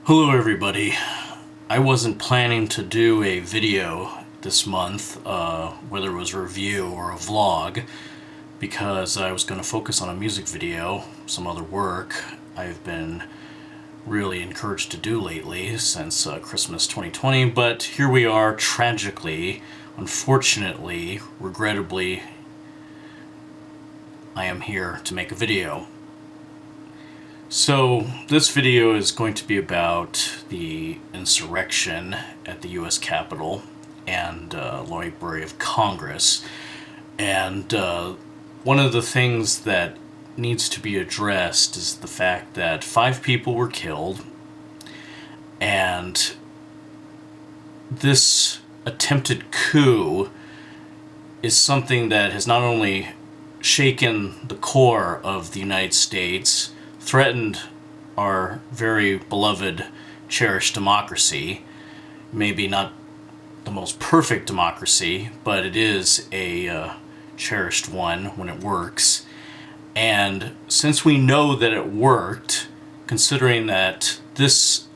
Hello everybody. I wasn't planning to do a video this month, whether it was a review or a vlog, because I was going to focus on a music video, some other work I've been really encouraged to do lately since Christmas 2020, but here we are, tragically, unfortunately, regrettably, I am here to make a video. So this video is going to be about the insurrection at the U.S. Capitol and Library of Congress. And one of the things that needs to be addressed is the fact that 5 people were killed, and this attempted coup is something that has not only shaken the core of the United States, threatened our very beloved, cherished democracy. Maybe not the most perfect democracy, but it is a cherished one when it works. And since we know that it worked, considering that this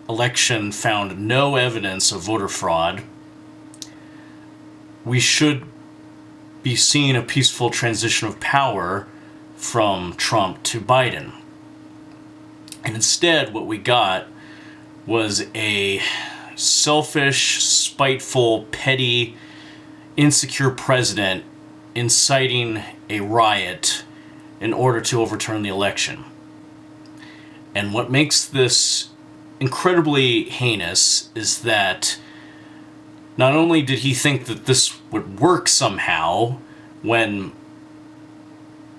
election found no evidence of voter fraud, we should be seeing a peaceful transition of power from Trump to Biden. And instead, what we got was a selfish, spiteful, petty, insecure president inciting a riot in order to overturn the election. And what makes this incredibly heinous is that not only did he think that this would work somehow when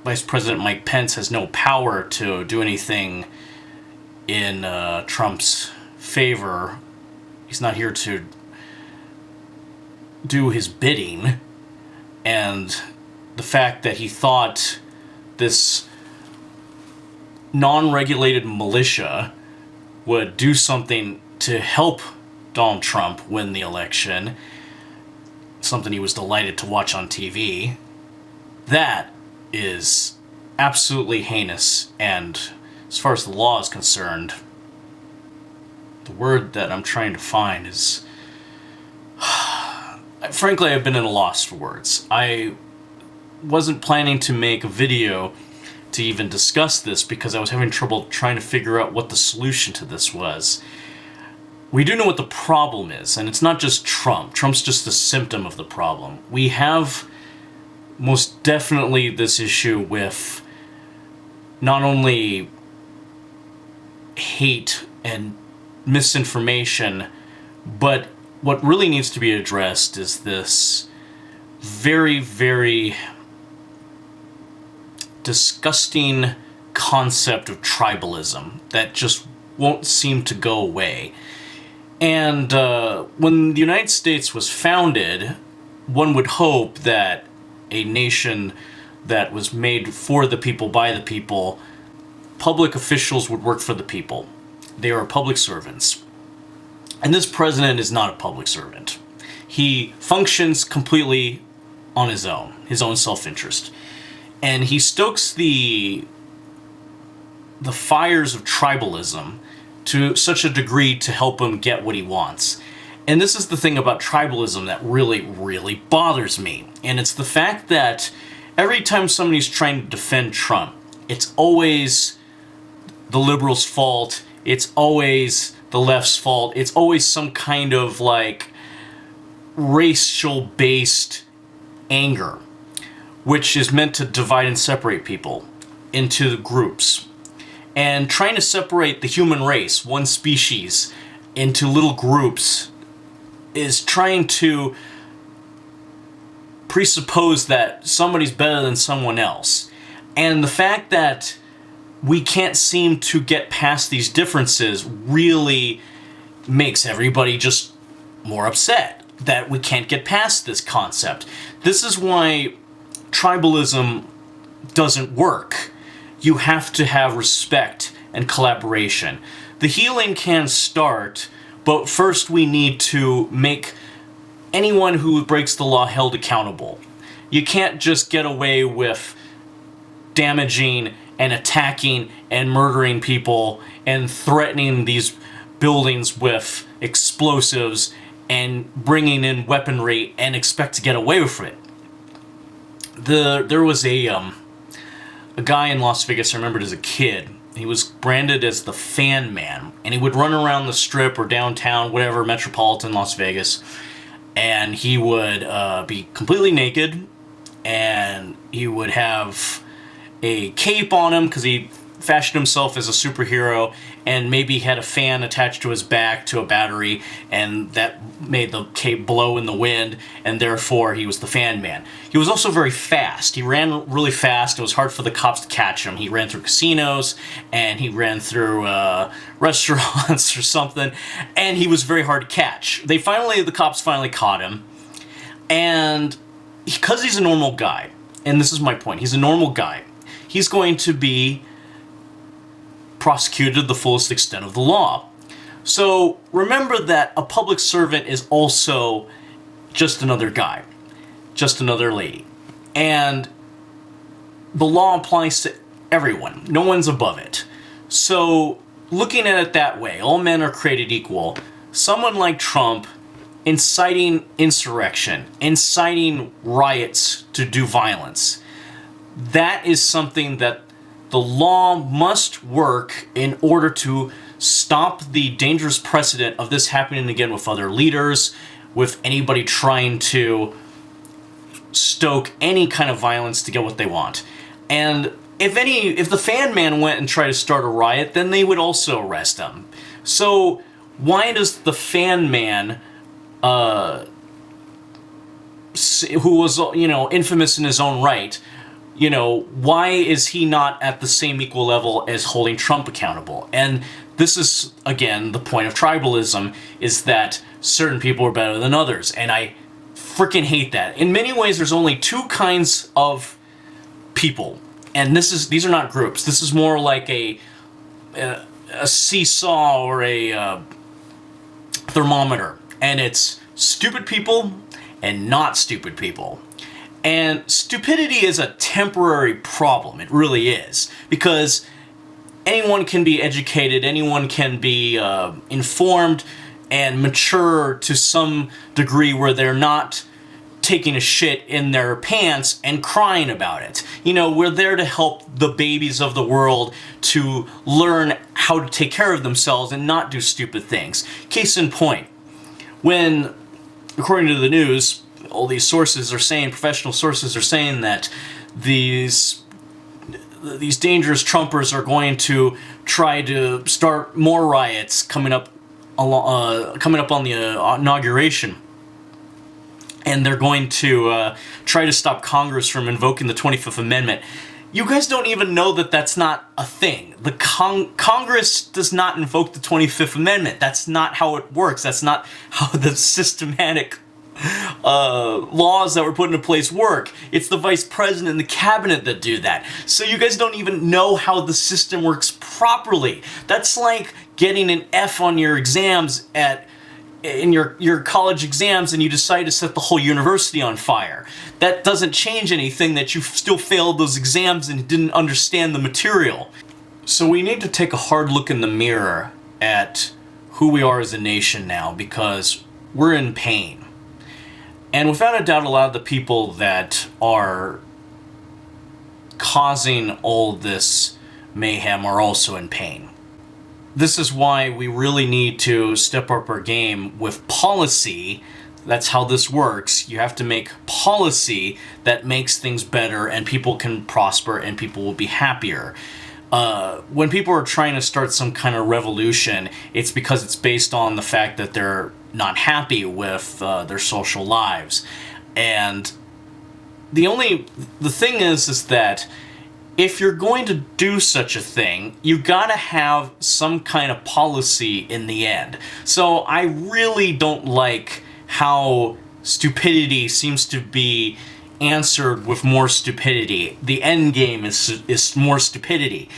Vice President Mike Pence has no power to do anything in Trump's favor. He's not here to do his bidding. And the fact that he thought this non-regulated militia would do something to help Donald Trump win the election, something he was delighted to watch on TV, that is absolutely heinous. And as far as the law is concerned, the word that I'm trying to find is frankly, I've been at a loss for words. I wasn't planning to make a video to even discuss this because I was having trouble trying to figure out what the solution to this was. We do know what the problem is, and it's not just Trump. Trump's just a symptom of the problem. We have most definitely this issue with not only hate and misinformation, but what really needs to be addressed is this very, very disgusting concept of tribalism that just won't seem to go away. And when the United States was founded, one would hope that a nation that was made for the people, by the people, public officials would work for the people. They are public servants. And this president is not a public servant. He functions completely on his own self-interest. And he stokes the fires of tribalism to such a degree to help him get what he wants. And this is the thing about tribalism that really, really bothers me. And it's the fact that every time somebody's trying to defend Trump, it's always the liberals' fault, it's always the left's fault, it's always some kind of like racial-based anger, which is meant to divide and separate people into groups. And trying to separate the human race, one species, into little groups is trying to presuppose that somebody's better than someone else. And the fact that we can't seem to get past these differences really makes everybody just more upset that we can't get past this concept. This is why tribalism doesn't work. You have to have respect and collaboration. The healing can start, but first we need to make anyone who breaks the law held accountable. You can't just get away with damaging and attacking and murdering people and threatening these buildings with explosives and bringing in weaponry and expect to get away with it. There was a guy in Las Vegas, I remembered as a kid. He was branded as the Fan Man, and he would run around the Strip or downtown, whatever, metropolitan Las Vegas, and he would be completely naked, and he would have a cape on him because he fashioned himself as a superhero, and maybe had a fan attached to his back to a battery, and that made the cape blow in the wind, and therefore he was the Fan Man. He was also very fast. He ran really fast. It was hard for the cops to catch him. He ran through casinos, and he ran through restaurants or something, and he was very hard to catch. The cops finally caught him, and because he's a normal guy, and this is my point, he's a normal guy, he's going to be prosecuted to the fullest extent of the law. So remember that a public servant is also just another guy, just another lady. And the law applies to everyone. No one's above it. So looking at it that way, all men are created equal. Someone like Trump inciting insurrection, inciting riots to do violence, that is something that the law must work in order to stop the dangerous precedent of this happening again with other leaders, with anybody trying to stoke any kind of violence to get what they want. And if the Fan Man went and tried to start a riot, then they would also arrest him. So why does the Fan Man, who was, infamous in his own right, why is he not at the same equal level as holding Trump accountable? And this is, again, the point of tribalism, is that certain people are better than others. And I freaking hate that. In many ways, there's only two kinds of people. And these are not groups. This is more like a seesaw or a thermometer. And it's stupid people and not stupid people. And stupidity is a temporary problem. It really is. Because anyone can be educated, anyone can be informed and mature to some degree where they're not taking a shit in their pants and crying about it. We're there to help the babies of the world to learn how to take care of themselves and not do stupid things. Case in point, when, according to the news, all these sources are saying, professional sources are saying that these dangerous Trumpers are going to try to start more riots coming up on the inauguration. And they're going to try to stop Congress from invoking the 25th Amendment. You guys don't even know that that's not a thing. The Congress does not invoke the 25th Amendment. That's not how it works. That's not how the systematic laws that were put into place work. It's the vice president and the cabinet that do that. So you guys don't even know how the system works properly. That's like getting an F on your exams in your college exams, and you decide to set the whole university on fire. That doesn't change anything that you still failed those exams and didn't understand the material. So we need to take a hard look in the mirror at who we are as a nation now, because we're in pain. And without a doubt, a lot of the people that are causing all this mayhem are also in pain. This is why we really need to step up our game with policy. That's how this works. You have to make policy that makes things better, and people can prosper and people will be happier. When people are trying to start some kind of revolution, it's because it's based on the fact that they're not happy with their social lives. And the thing is that if you're going to do such a thing, you gotta have some kind of policy in the end. So I really don't like how stupidity seems to be answered with more stupidity. The end game is more stupidity.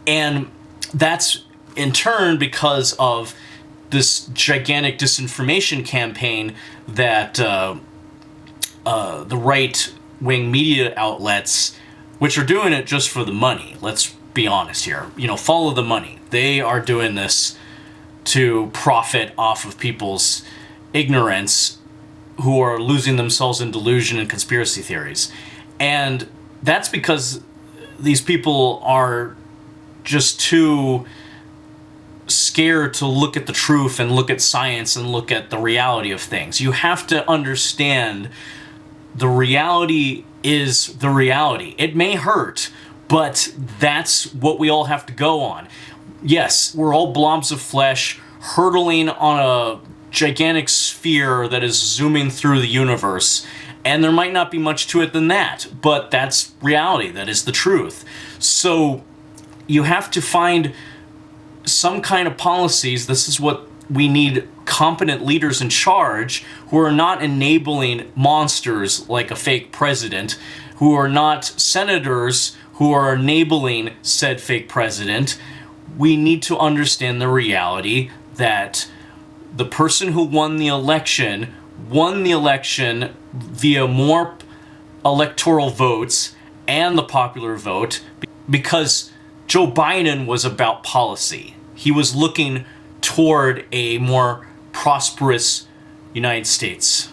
And that's in turn because of this gigantic disinformation campaign that the right-wing media outlets, which are doing it just for the money. Let's be honest here. Follow the money. They are doing this to profit off of people's ignorance, who are losing themselves in delusion and conspiracy theories. And that's because these people are just too scared to look at the truth and look at science and look at the reality of things. You have to understand the reality is the reality. It may hurt, but that's what we all have to go on. Yes, we're all blobs of flesh hurtling on a gigantic sphere that is zooming through the universe, and there might not be much to it than that, but that's reality. That is the truth. So you have to find some kind of policies. This is what we need: competent leaders in charge who are not enabling monsters like a fake president, who are not senators who are enabling said fake president. We need to understand the reality that the person who won the election via more electoral votes and the popular vote, because Joe Biden was about policy. He was looking toward a more prosperous United States.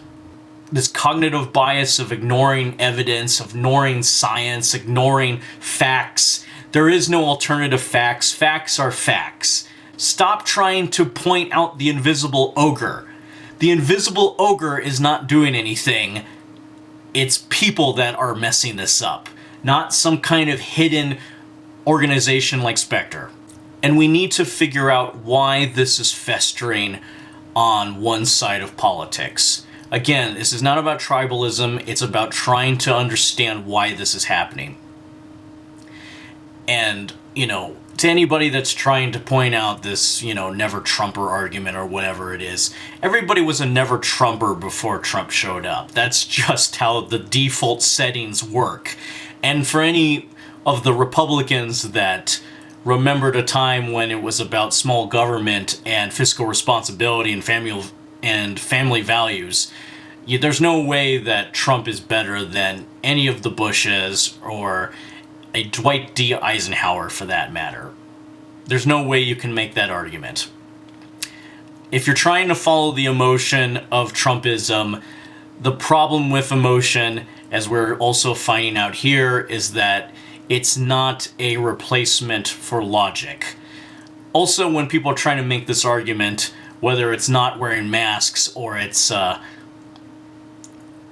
This cognitive bias of ignoring evidence, of ignoring science, ignoring facts. There is no alternative facts. Facts are facts. Stop trying to point out the invisible ogre. The invisible ogre is not doing anything. It's people that are messing this up, not some kind of hidden organization like Spectre. And we need to figure out why this is festering on one side of politics. Again, this is not about tribalism. It's about trying to understand why this is happening. And, to anybody that's trying to point out this, never Trumper argument or whatever it is, everybody was a never Trumper before Trump showed up. That's just how the default settings work. And for any of the Republicans that remembered a time when it was about small government and fiscal responsibility and family values, there's no way that Trump is better than any of the Bushes or a Dwight D. Eisenhower, for that matter. There's no way you can make that argument. If you're trying to follow the emotion of Trumpism, the problem with emotion, as we're also finding out here, is that it's not a replacement for logic. Also, when people are trying to make this argument, whether it's not wearing masks or it's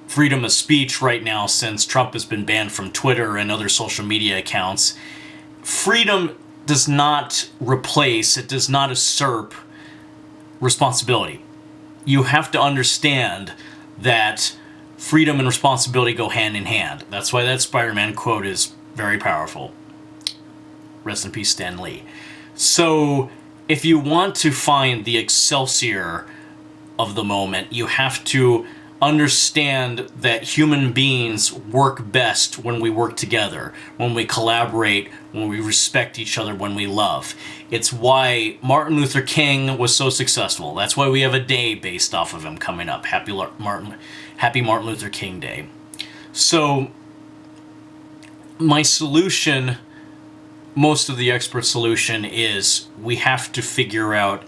freedom of speech right now, since Trump has been banned from Twitter and other social media accounts, freedom does not replace, it does not usurp responsibility. You have to understand that freedom and responsibility go hand in hand. That's why that Spider-Man quote is very powerful. Rest in peace, Stan Lee. So, if you want to find the excelsior of the moment, you have to understand that human beings work best when we work together, when we collaborate, when we respect each other, when we love. It's why Martin Luther King was so successful. That's why we have a day based off of him coming up. Happy Martin Luther King Day. So, my solution, most of the expert solution, is we have to figure out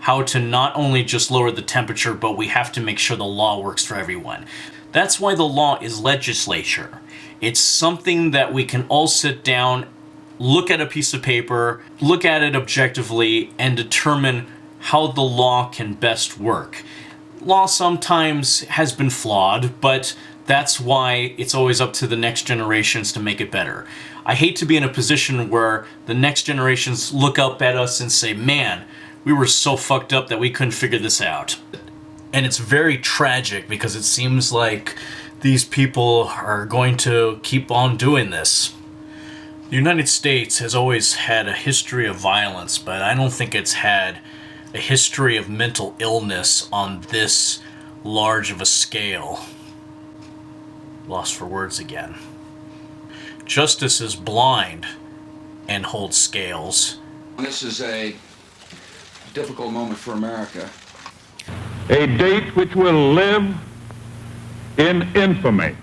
how to not only just lower the temperature, but we have to make sure the law works for everyone. That's why the law is legislature. It's something that we can all sit down, look at a piece of paper, look at it objectively, and determine how the law can best work. Law sometimes has been flawed, but that's why it's always up to the next generations to make it better. I hate to be in a position where the next generations look up at us and say, man, we were so fucked up that we couldn't figure this out. And it's very tragic because it seems like these people are going to keep on doing this. The United States has always had a history of violence, but I don't think it's had a history of mental illness on this large of a scale. Lost for words again. Justice is blind and holds scales. This is a difficult moment for America. A date which will live in infamy.